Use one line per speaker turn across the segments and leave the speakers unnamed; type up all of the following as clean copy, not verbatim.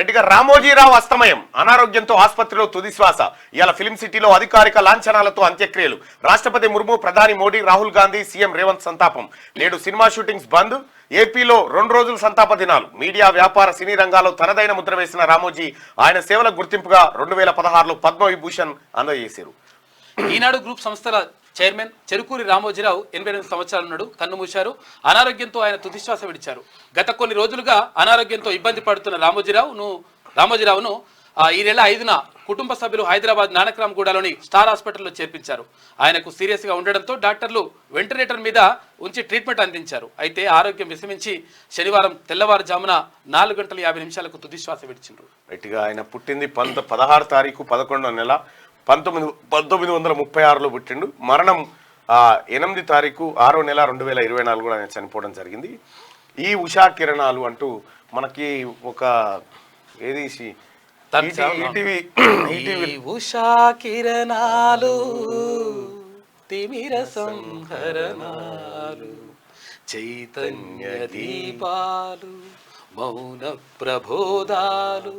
రైట్గా రామోజీరావు అస్తమయం, అనారోగ్యంతో ఆసుపత్రిలో తుదిశ్వాస. ఇవాళ ఫిలిం సిటీలో అధికారిక లాంఛనాలతో అంత్యక్రియలు. రాష్ట్రపతి ముర్ము, ప్రధాని మోడీ, రాహుల్ గాంధీ, సీఎం రేవంత్ సంతాపం. నేడు సినిమా షూటింగ్స్ బంద్. ఏపీలో 2 రోజులు సంతాప దినాలు. మీడియా, వ్యాపార, సినీ రంగాల్లో తనదైన ముద్ర వేసిన రామోజీ ఆయన సేవలకు గుర్తింపుగా 2016లో పద్మవిభూషణ్ అందజేశారు.
ఈనాడు గ్రూప్ సంస్థల చైర్మన్ చెరుకూరి రామోజీరావు 88 సంవత్సరాలున్నాడు. కన్నుమూశారు. అనారోగ్యంతో ఆయన తుదిశ్వాస విడిచారు. గత కొన్ని రోజులుగా అనారోగ్యంతో ఇబ్బంది పడుతున్న రామోజీరావును ఈ నెల 5న కుటుంబ సభ్యులు హైదరాబాద్ నానక్రామ్ గూడలోని స్టార్ హాస్పిటల్లో చేర్పించారు. ఆయనకు సీరియస్గా ఉండడంతో డాక్టర్లు వెంటిలేటర్ మీద ఉంచి ట్రీట్మెంట్ అందించారు. అయితే ఆరోగ్యం విషమించి శనివారం తెల్లవారుజామున 4:50 తుదిశ్వాస విడిచిండ్రు.
రైట్గా ఆయన పుట్టింది 16 తారీఖు 11వ నెల 1936లో పుట్టిండు. మరణం 8 తారీఖు 6వ నెల 2024 కూడా ఆయన చనిపోవడం జరిగింది. ఈ ఉషా కిరణాలు అంటూ మనకి ఒక ఏది
ఉషా కిరణాలు తిమిర సంహరణాలు చైతన్య దీపాలు మౌన ప్రబోధాలు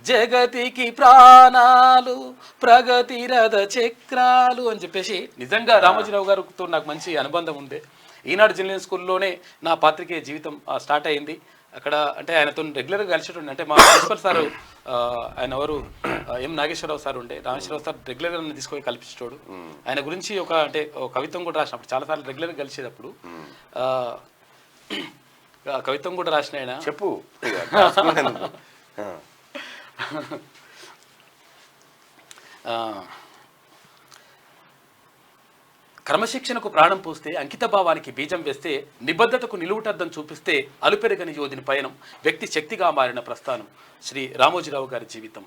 జగతికి ప్రాణాలు ప్రగతి రథ చక్రాలు అని చెప్పేసి నిజంగా రామోజీరావు గారితో నాకు మంచి అనుబంధం ఉంది. ఈనాడు జూనియర్ స్కూల్లోనే నా పాత్రికేయ జీవితం స్టార్ట్ అయింది. అక్కడ అంటే ఆయనతో రెగ్యులర్గా కలిసేటండి. అంటే మా ప్రిన్సిపల్ సారు ఆయన ఎవరు ఎం నాగేశ్వరరావు సార్ ఉండే, రామేశ్వరరావు సార్ రెగ్యులర్గా నన్ను తీసుకొని కల్పించేటోడు. ఆయన గురించి ఒక కవిత్వం కూడా రాసినప్పుడు చాలాసార్లు రెగ్యులర్గా కలిసేటప్పుడు కవిత్వం కూడా రాసిన ఆయన
చెప్పు
క్రమశిక్షణకు ప్రాణం పోస్తే, అంకిత భావానికి బీజం వేస్తే, నిబద్ధతకు నిలువుటద్దం చూపిస్తే అలుపెరగని యోధిని పయనం, వ్యక్తి శక్తిగా మారిన ప్రస్థానం. శ్రీ రామోజీరావు గారి జీవితం.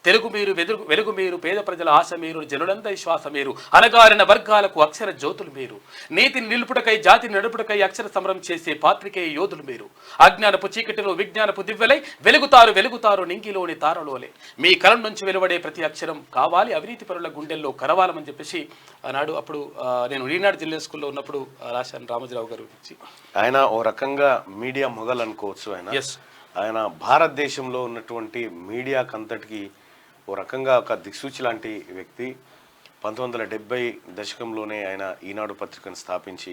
తెలుగు మీరు వెలుగు మీరు, పేద ప్రజల ఆశ మీరు, జనులందరి శ్వాస మీరు, అనగారిన వర్గాలకు అక్షర జ్యోతులు మీరు, నీతిని నిలుపుటకై జాతిని నడుపుటకై అక్షర సమరం చేసే పాత్రికేయ యోధులు మీరు. అజ్ఞానపు చీకటిలో విజ్ఞానపు దివ్వెలై వెలుగుతారు నింగిలోని తారలోలే. మీ కలం నుంచి వెలువడే ప్రతి అక్షరం కావాలి అవినీతి పరుల గుండెల్లో కరవాలమని చెప్పేసి ఆనాడు అప్పుడు నేను ఈనాడు జిల్లా స్కూల్లో ఉన్నప్పుడు రాశాను రామోజీరావు గారి గురించి.
ఆయన ఓ రకంగా మీడియా మొగల్ అనుకోవచ్చు. ఆయన భారతదేశంలో ఉన్నటువంటి మీడియాకంతటికి ఓ రకంగా ఒక దిక్సూచి లాంటి వ్యక్తి. 1970 దశకంలోనే ఆయన ఈనాడు పత్రికను స్థాపించి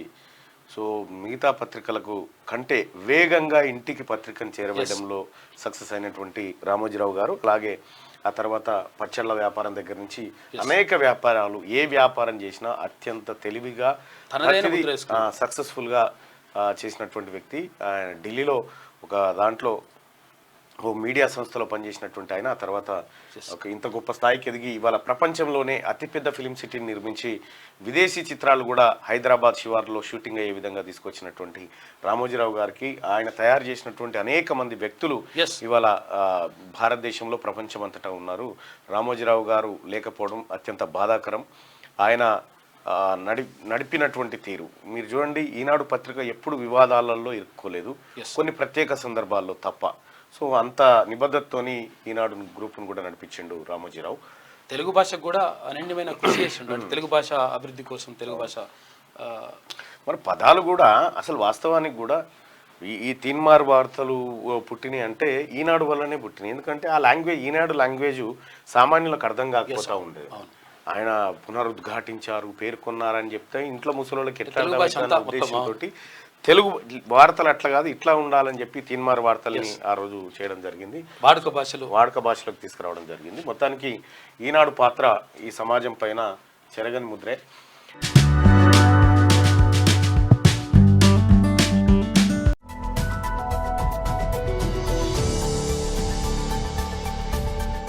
మిగతా పత్రికలకు కంటే వేగంగా ఇంటికి పత్రికను చేరవేయడంలో సక్సెస్ అయినటువంటి రామోజీరావు గారు. అలాగే ఆ తర్వాత పచ్చళ్ళ వ్యాపారం దగ్గర నుంచి అనేక వ్యాపారాలు, ఏ వ్యాపారం చేసినా అత్యంత తెలివిగా సక్సెస్ఫుల్గా చేసినటువంటి వ్యక్తి. ఆయన ఢిల్లీలో ఒక దాంట్లో ఓ మీడియా సంస్థలో పనిచేసినటువంటి ఆయన ఆ తర్వాత ఒక ఇంత గొప్ప స్థాయికి ఎదిగి ఇవాళ ప్రపంచంలోనే అతిపెద్ద ఫిలిం సిటీని నిర్మించి విదేశీ చిత్రాలు కూడా హైదరాబాద్ శివార్లో షూటింగ్ అయ్యే విధంగా తీసుకొచ్చినటువంటి రామోజీరావు గారికి ఆయన తయారు చేసినటువంటి అనేక మంది వ్యక్తులు ఇవాళ భారతదేశంలో ప్రపంచమంతటా ఉన్నారు. రామోజీరావు గారు లేకపోవడం అత్యంత బాధాకరం. ఆయన నడిపినటువంటి తీరు మీరు చూడండి. ఈనాడు పత్రిక ఎప్పుడు వివాదాలలో ఇరుక్కోలేదు, కొన్ని ప్రత్యేక సందర్భాల్లో తప్ప. అంత నిబద్ధతతోని ఈనాడు గ్రూప్ను కూడా నడిపించిండు రామోజీరావు.
తెలుగు భాషకు కూడా అనన్యమైన కృషి చేసిండు. తెలుగు భాష అభివృద్ధి కోసం తెలుగు భాష
మరి పదాలు కూడా అసలు వాస్తవానికి కూడా ఈ తీన్మార్ వార్తలు పుట్టినాయి అంటే ఈనాడు వల్లనే పుట్టినాయి. ఎందుకంటే ఆ లాంగ్వేజ్, ఈనాడు లాంగ్వేజ్ సామాన్యులకు అర్థం కాకపోతా ఉండేది. ఆయన పునరుద్ఘాటించారు, పేర్కొన్నారని చెప్తే ఇంట్లో ముసలోళ్ళకి ఎట్లా ఉద్దేశంతో తెలుగు వార్తలు అట్లా కాదు ఇట్లా ఉండాలని చెప్పి తీన్మార్ వార్తల్ని ఆ రోజు చేయడం జరిగింది. వాడుక భాషలోకి తీసుకురావడం జరిగింది. మొత్తానికి ఈనాడు పాత్ర ఈ సమాజం పైన చెరగని ముద్రే.